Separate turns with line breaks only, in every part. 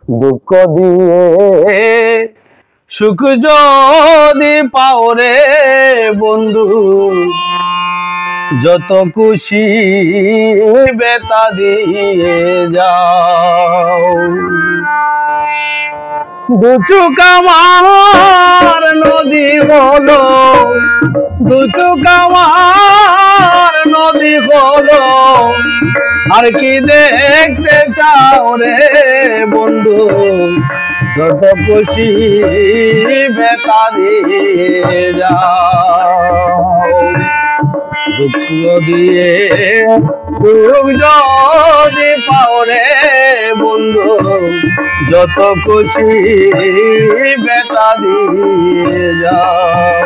দুঃখ দিয়ে সুখ যদি পাও রে বন্ধু, যত খুশি বেতা দিয়ে যাও। দুচুক আমার নদী হলো, দুচুক আমার নদী হলো, আর কি দেখতে চাও রে বন্ধু, যত খুশি বেতা দিয়ে যাও। দুঃখ দিয়ে সুখ যদি পাও রে বন্ধু, যত খুশি বেতা দিয়ে যাও।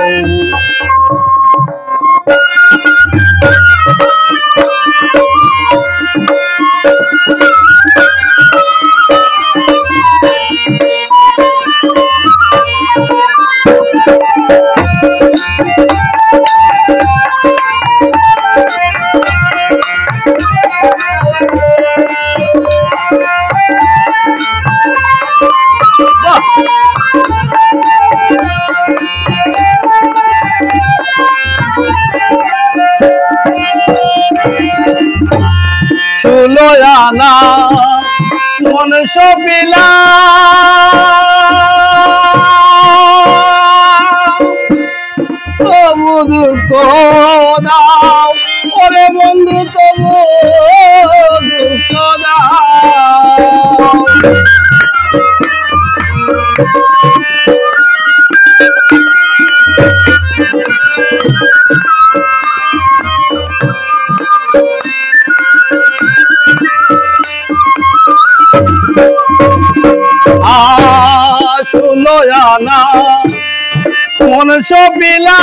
ষোলো আনা মন সপিলা, তবু দুঃখ দাও ওরে বন্ধু, তবু দুঃখ দাও। ষোলো আনা মন সপিলা,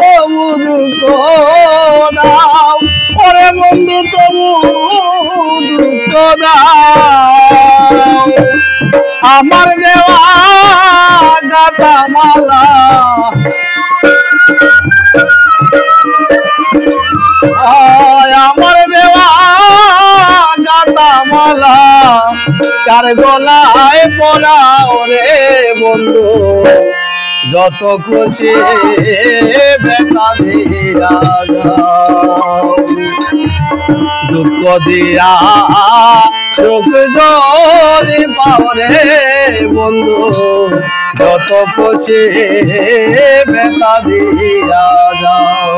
তবু দুঃখ দাও ওরে বন্ধু, তবু দুঃখ দাও। আমার দেওয়া গাঁথা মালা, আমার দেওয়া গাঁথা মালা কার গলায় পরাও রে বন্ধু, যত খুশি বেতা দিয়া যাও। দুঃখ দিয়া সুখ যদি পাও রে বন্ধু, যত খুশি বেতা দিয়া যাও।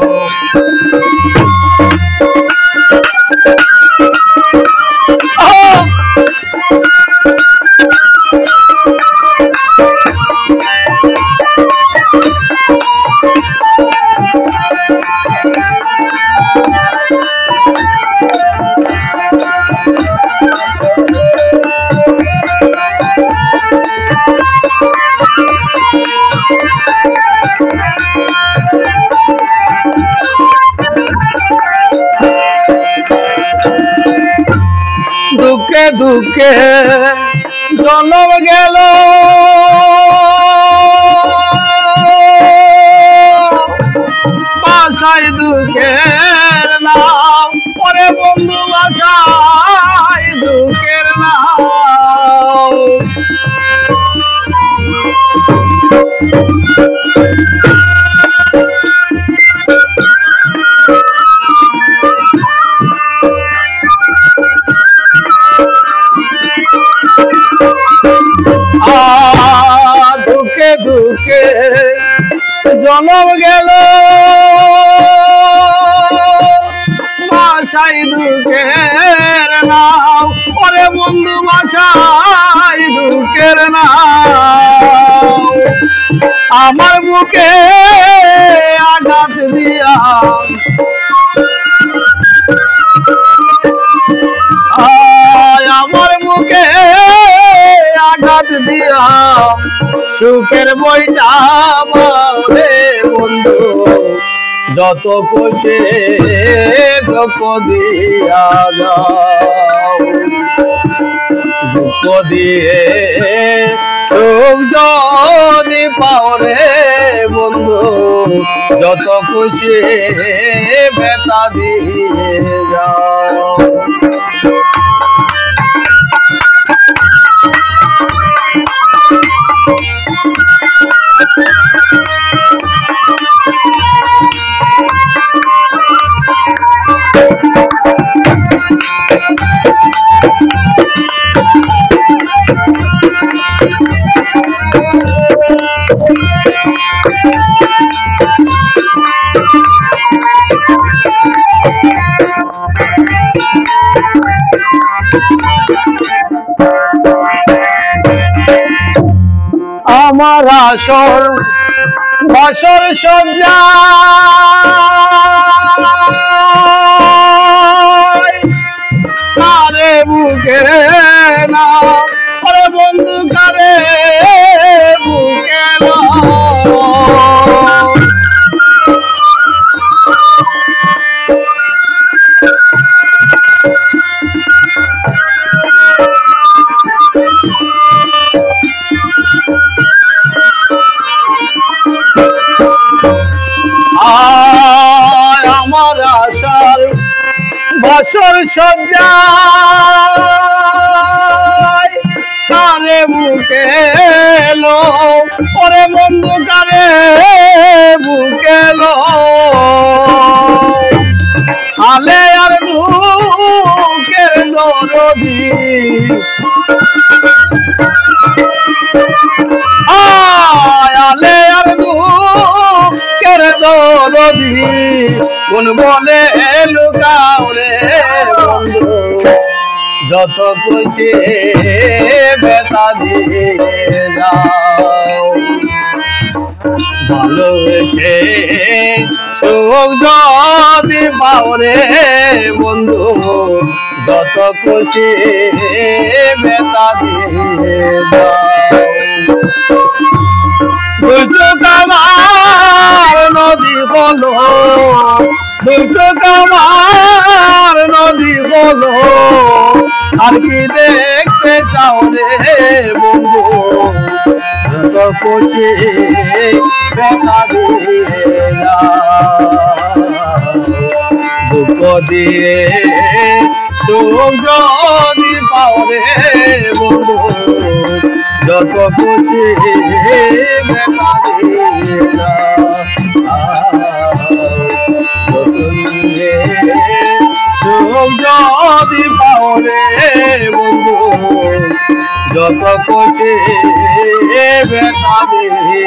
দুঃখে দুঃখে জন্ম গেল, বাসায় দুঃখের নাম ওরে বন্ধু, বাসায় দুঃখের নাম। দুঃখে দুঃখে জন্ম গেল, বাসায় দুঃখের নাম ওরে বন্ধু, বাসায় দুঃখের নাম। আমার বুকে আঘাত দিয়া, আমার বুকে আঘাত দিয়া সুখের বইটা বলে বন্ধু, যত খুশি দুঃখ দিয়া যাও। দুঃখ দিয়ে সুখ যদি পাও রে বন্ধু, যত খুশি বেতা দিয়ে যাও। আমার আসর বাসর সজ্জা কারে বুকে না আরে বন্ধু কারে বুকে না আমার আশার বাসর সজ্জা কারে বুকে লো ওরে বন্ধু কারে বুকে লো আলে আর দুঃখের দরদি আলে আর দুঃখের দরদি কোন বলে লুকাও রে বন্ধু যত খুশি বেতা দিয়ে যাও ভালোবেসে সুখ যদি পাও রে বন্ধু যত খুশি বেতা দিয়ে যাও দুর্যোগ আমার নদী হলো দুর্যোগ আমার নদী হলো আর কি দেখতে চাও রে বন্ধু যত খুশি বেতা দিয়ে দুঃখ দিয়ে সুখ যদি পাও রে বন্ধু যত খুশি বেতা দিয়ে সুখ যদি পাও রে বন্ধু যত খুশি বেতা দিয়ে